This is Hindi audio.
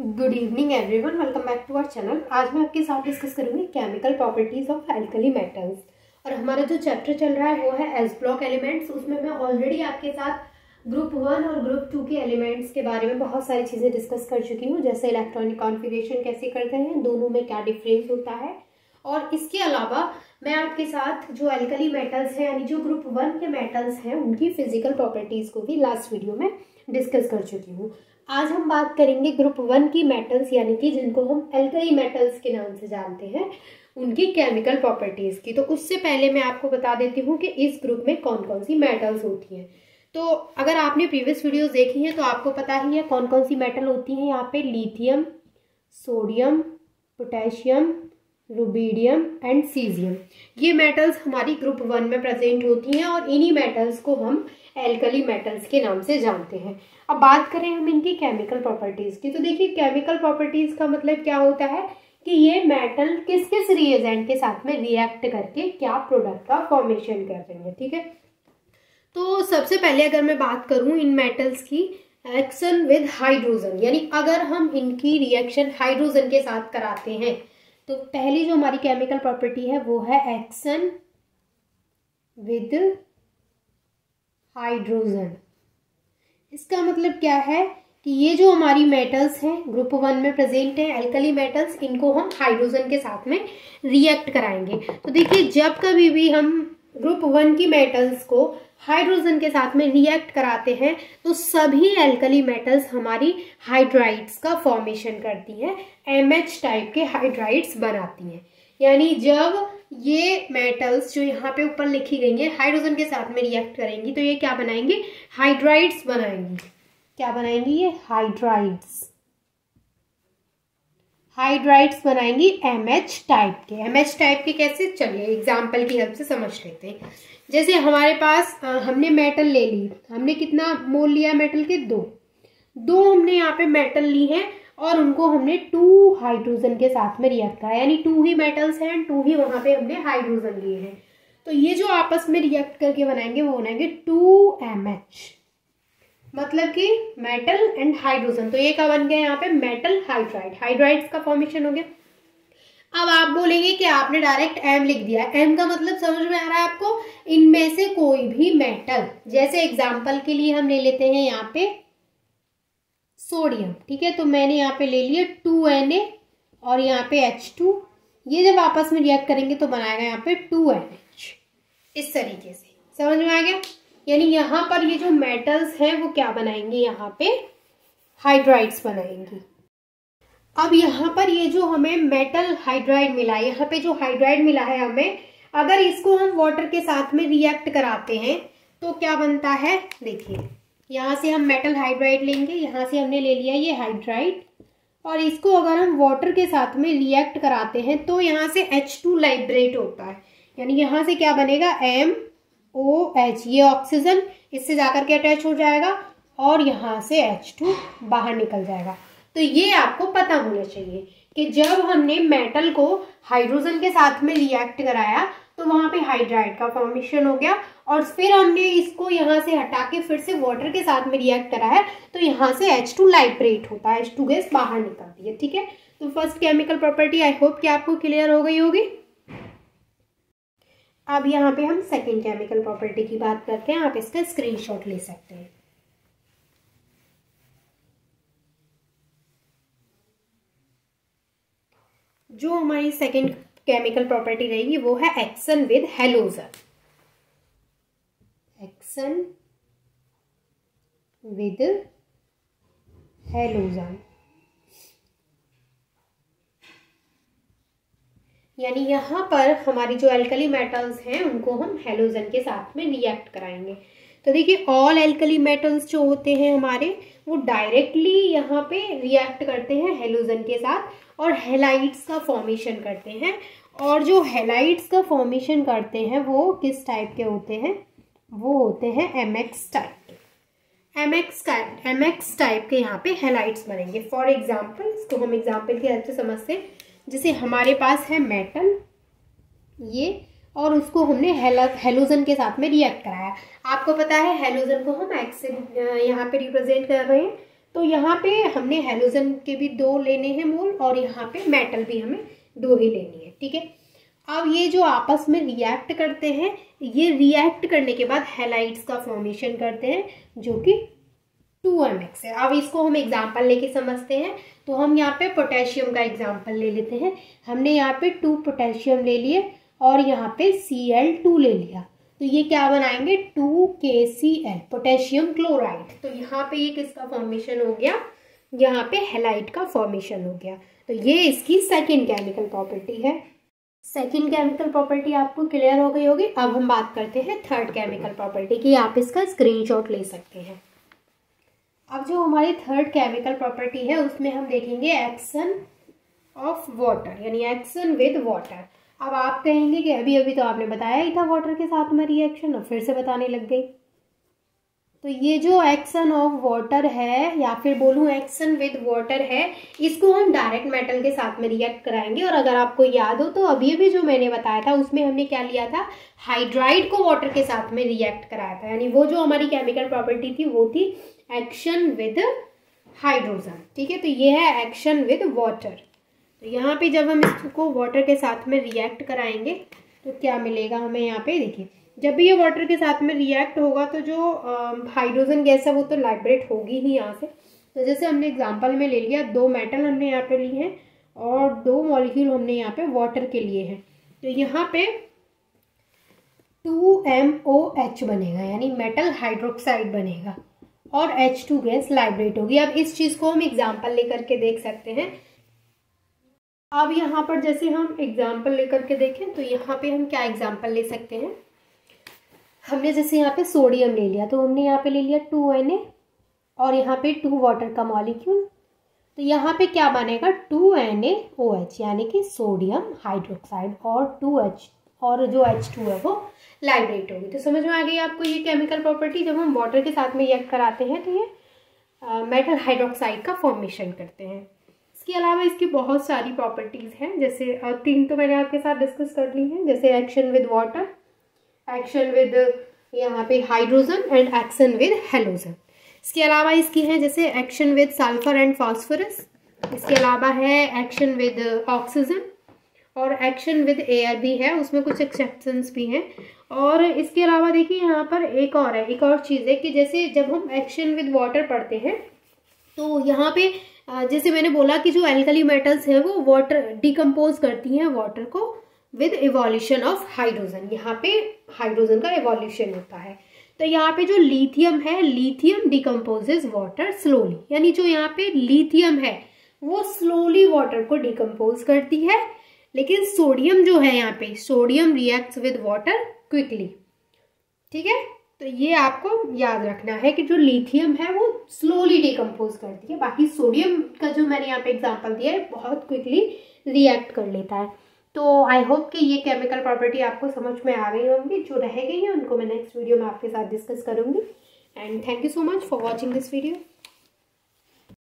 Good evening everyone, welcome back to our channel. आज मैं आपके साथ डिस्कस करूंगी chemical properties of alkali metals. और हमारा जो चैप्टर चल रहा है वो है एस ब्लॉक एलिमेंट्स। उसमें मैं ऑलरेडी आपके साथ ग्रुप 1 और ग्रुप 2 के एलिमेंट्स के बारे में बहुत सारी चीज़ें डिस्कस कर चुकी हूँ, जैसे इलेक्ट्रॉनिक कॉन्फ़िगरेशन कैसे करते हैं, दोनों में क्या डिफरेंस होता है। और इसके अलावा मैं आपके साथ जो एल्कली मेटल्स हैं यानी जो ग्रुप 1 के मेटल्स हैं उनकी फिजिकल प्रॉपर्टीज़ को भी लास्ट वीडियो में डिस्कस कर चुकी हूँ। आज हम बात करेंगे ग्रुप 1 की मेटल्स यानी कि जिनको हम एल्कली मेटल्स के नाम से जानते हैं, उनकी केमिकल प्रॉपर्टीज़ की। तो उससे पहले मैं आपको बता देती हूँ कि इस ग्रुप में कौन कौन सी मेटल्स होती हैं। तो अगर आपने प्रीवियस वीडियोस देखी हैं तो आपको पता ही है कौन कौन सी मेटल होती हैं। यहाँ पे lithium, sodium, potassium, rubidium and caesium, ये मेटल्स हमारी ग्रुप 1 में प्रेजेंट होती हैं और इन्हीं मेटल्स को हम एल्कली मेटल्स के नाम से जानते हैं। अब बात करें हम इनकी केमिकल प्रॉपर्टीज़ की, तो देखिए केमिकल प्रॉपर्टीज़ का मतलब क्या होता है कि ये मेटल किस किस रिएजेंट के साथ में रिएक्ट करके क्या प्रोडक्ट का फॉर्मेशन कर रही है। ठीक है, तो सबसे पहले अगर मैं बात करूं इन मेटल्स की एक्शन विद हाइड्रोजन, यानी अगर हम इनकी रिएक्शन हाइड्रोजन के साथ कराते हैं तो पहली जो हमारी केमिकल प्रॉपर्टी है वो है एक्शन विद हाइड्रोजन। इसका मतलब क्या है कि ये जो हमारी मेटल्स हैं ग्रुप 1 में प्रेजेंट है एल्कली मेटल्स, इनको हम हाइड्रोजन के साथ में रिएक्ट कराएंगे। तो देखिए जब कभी भी हम ग्रुप 1 की मेटल्स को हाइड्रोजन के साथ में रिएक्ट कराते हैं तो सभी एल्कली मेटल्स हमारी हाइड्राइड्स का फॉर्मेशन करती हैं, MH टाइप के हाइड्राइड्स बनाती हैं। यानी जब ये मेटल्स जो यहाँ पे ऊपर लिखी गई हैं हाइड्रोजन के साथ में रिएक्ट करेंगी तो ये क्या बनाएंगी, हाइड्राइड्स बनाएंगी। क्या बनाएंगी ये, हाइड्राइड्स बनाएंगी MH टाइप के। MH टाइप के कैसे, चलिए एग्जाम्पल की हेल्प से समझ लेते हैं। जैसे हमारे पास हमने मेटल ले ली, हमने कितना मोल लिया मेटल के, दो हमने यहाँ पे मेटल ली हैं और उनको हमने 2 हाइड्रोजन के साथ में रिएक्ट करा, यानी 2 ही मेटल्स हैं, 2 ही वहां पे हमने हाइड्रोजन लिए हैं। तो ये जो आपस में रिएक्ट करके बनाएंगे वो बनाएंगे 2MH, मतलब कि मेटल एंड हाइड्रोजन। तो ये क्या बन गया यहाँ पे, मेटल हाइड्राइड, हाइड्राइड्स का फॉर्मेशन हो गया। अब आप बोलेंगे कि आपने डायरेक्ट M लिख दिया, M का मतलब समझ में आ रहा है आपको, इनमें से कोई भी मेटल, जैसे एग्जांपल के लिए हम ले लेते हैं यहाँ पे सोडियम। ठीक है, तो मैंने यहाँ पे ले लिया 2Na और यहाँ पे H2, ये जब आपस में रिएक्ट करेंगे तो बनाएगा यहाँ पे 2NH। इस तरीके से समझ में आ गया। यानी यहाँ पर ये जो मेटल्स हैं वो क्या बनाएंगे, यहाँ पे हाइड्राइड्स बनाएंगी। अब यहाँ पर ये जो हमें मेटल हाइड्राइड मिला है, यहाँ पे जो हाइड्राइड मिला है हमें, अगर इसको हम वाटर के साथ में रिएक्ट कराते हैं तो क्या बनता है, देखिए यहाँ से हम मेटल हाइड्राइड लेंगे, यहाँ से हमने ले लिया ये हाइड्राइड, और इसको अगर हम वाटर के साथ में रिएक्ट कराते हैं तो यहाँ से H2 लाइब्रेट होता है, यानी यहाँ से क्या बनेगा, MOH, ये ऑक्सीजन इससे जाकर के अटैच हो जाएगा और यहाँ से H2 बाहर निकल जाएगा। तो ये आपको पता होना चाहिए कि जब हमने मेटल को हाइड्रोजन के साथ में रिएक्ट कराया तो वहां पे हाइड्राइड का फॉर्मेशन हो गया, और फिर हमने इसको यहाँ से हटा के फिर से वाटर के साथ में रिएक्ट कराया तो यहाँ से H2 लाइब्रेट होता है, H2 गैस बाहर निकलती है। ठीक है, तो first chemical property I hope कि आपको क्लियर हो गई होगी। अब यहाँ पे हम सेकेंड केमिकल प्रॉपर्टी की बात करते हैं, आप इसका स्क्रीनशॉट ले सकते हैं। जो हमारी सेकेंड केमिकल प्रॉपर्टी रहेगी वो है action with halogen. Action with halogen, यानी यहाँ पर हमारी जो एल्कली मेटल्स हैं उनको हम हैलोजन के साथ में रिएक्ट कराएंगे। तो देखिए ऑल एल्कली मेटल्स जो होते हैं हमारे वो डायरेक्टली यहाँ पे रिएक्ट करते हैं हैलोजन के साथ और हैलाइड्स का फॉर्मेशन करते हैं। और जो हैलाइड्स का फॉर्मेशन करते हैं वो किस टाइप के होते हैं, वो होते हैं MX टाइप के। MX टाइप के यहाँ पे हैलाइड्स बनेंगे। फॉर एग्जाम्पल, इसको हम एग्जाम्पल की हेल्प से समझते हैं। जैसे हमारे पास है मेटल ये, और उसको हमने हेलोजन के साथ में रिएक्ट कराया। आपको पता है हेलोजन को हम एक्स से यहाँ पे रिप्रेजेंट कर रहे हैं, तो यहाँ पे हमने हेलोजन के भी 2 लेने हैं मोल और यहाँ पे मेटल भी हमें 2 ही लेनी है, ठीक है। अब ये जो आपस में रिएक्ट करते हैं, ये रिएक्ट करने के बाद हैलाइड्स का फॉर्मेशन करते हैं जो कि 2mx है। अब इसको हम एग्जाम्पल लेके समझते हैं। तो हम यहाँ पे पोटेशियम का एग्जाम्पल ले लेते हैं। हमने यहाँ पे 2 पोटेशियम ले लिए और यहाँ पे Cl2 ले लिया, तो ये क्या बनाएंगे 2KCl पोटेशियम क्लोराइड। तो यहाँ पे ये किसका फॉर्मेशन हो गया, यहाँ पे हैलाइड का फॉर्मेशन हो गया। तो ये इसकी सेकेंड केमिकल प्रॉपर्टी है। सेकेंड केमिकल प्रॉपर्टी आपको क्लियर हो गई होगी। अब हम बात करते हैं थर्ड केमिकल प्रॉपर्टी की। आप इसका स्क्रीनशॉट ले सकते हैं। अब जो हमारी थर्ड केमिकल प्रॉपर्टी है उसमें हम देखेंगे एक्शन ऑफ वाटर, यानी एक्शन विद वाटर। अब आप कहेंगे कि अभी अभी तो आपने बताया ही था वाटर के साथ में रिएक्शन, और फिर से बताने लग गई। तो ये जो एक्शन ऑफ वाटर है या फिर बोलूँ एक्शन विद वाटर है, इसको हम डायरेक्ट मेटल के साथ में रिएक्ट कराएंगे। और अगर आपको याद हो तो अभी अभी जो मैंने बताया था उसमें हमने क्या लिया था, हाइड्राइड को वाटर के साथ में रिएक्ट कराया था। यानी वो जो हमारी केमिकल प्रॉपर्टी थी वो थी एक्शन विद हाइड्रोजन, ठीक है। तो ये है एक्शन विद वाटर। तो यहाँ पे जब हम इसको वाटर के साथ में रिएक्ट कराएंगे तो क्या मिलेगा हमें, यहाँ पे देखिए जब भी ये वाटर के साथ में रिएक्ट होगा तो जो हाइड्रोजन गैस है वो तो लाइब्रेट होगी ही यहाँ से। तो जैसे हमने एग्जांपल में ले लिया, 2 मेटल हमने यहाँ पे लिए हैं और 2 मॉलिक्यूल हमने यहाँ पे वाटर के लिए हैं। तो यहाँ पे 2MOH बनेगा, यानी मेटल हाइड्रोक्साइड बनेगा और H2 गैस लाइब्रेट होगी। अब इस चीज़ को हम एग्जाम्पल लेकर के देख सकते हैं। अब यहाँ पर जैसे हम एग्जाम्पल लेकर के देखें तो यहाँ पे हम क्या एग्जाम्पल ले सकते हैं। हमने जैसे यहाँ पे सोडियम ले लिया, तो हमने यहाँ पे ले लिया 2Na और यहाँ पे 2 वाटर का मॉलिक्यूल। तो यहाँ पे क्या बनेगा 2NaOH, यानी कि सोडियम हाइड्रोक्साइड और 2H और जो H2 है वो लाइब्रेट होगी। तो समझ में आ गई आपको ये केमिकल प्रॉपर्टी। जब हम वाटर के साथ में रिएक्ट कराते हैं तो ये मेटल हाइड्रोक्साइड का फॉर्मेशन करते हैं। इसके अलावा इसकी बहुत सारी प्रॉपर्टीज़ हैं, जैसे 3 तो मैंने आपके साथ डिस्कस कर ली हैं, जैसे action with water, action with यहाँ पे hydrogen and action with halogen. इसके अलावा इसकी है जैसे action with sulphur and phosphorus. इसके अलावा है एक्शन विद ऑक्सीजन और एक्शन विद एयर भी है, उसमें कुछ एक्सेप्शंस भी हैं। और इसके अलावा देखिए यहाँ पर एक और है, एक और चीज़ है कि जैसे जब हम एक्शन विद वाटर पढ़ते हैं तो यहाँ पे जैसे मैंने बोला कि जो एल्कली मेटल्स हैं वो वाटर डिकम्पोज करती हैं वाटर को विद इवोल्यूशन ऑफ हाइड्रोजन। यहाँ पे हाइड्रोजन का इवोल्यूशन होता है। तो यहाँ पे जो लिथियम है, लिथियम डिकम्पोजेज वाटर स्लोली, यानी जो यहाँ पे लिथियम है वो स्लोली वाटर को डिकम्पोज करती है, लेकिन सोडियम जो है यहाँ पे, sodium reacts with water quickly, ठीक है। तो ये आपको याद रखना है कि जो लिथियम है वो स्लोली डिकम्पोज करती है, बाकी सोडियम का जो मैंने यहाँ पे एग्जांपल दिया है बहुत क्विकली रिएक्ट कर लेता है। तो आई होप कि ये केमिकल प्रॉपर्टी आपको समझ में आ गई होंगी। जो रह गई है उनको मैं नेक्स्ट वीडियो में आपके साथ डिस्कस करूंगी। And thank you so much for watching this video.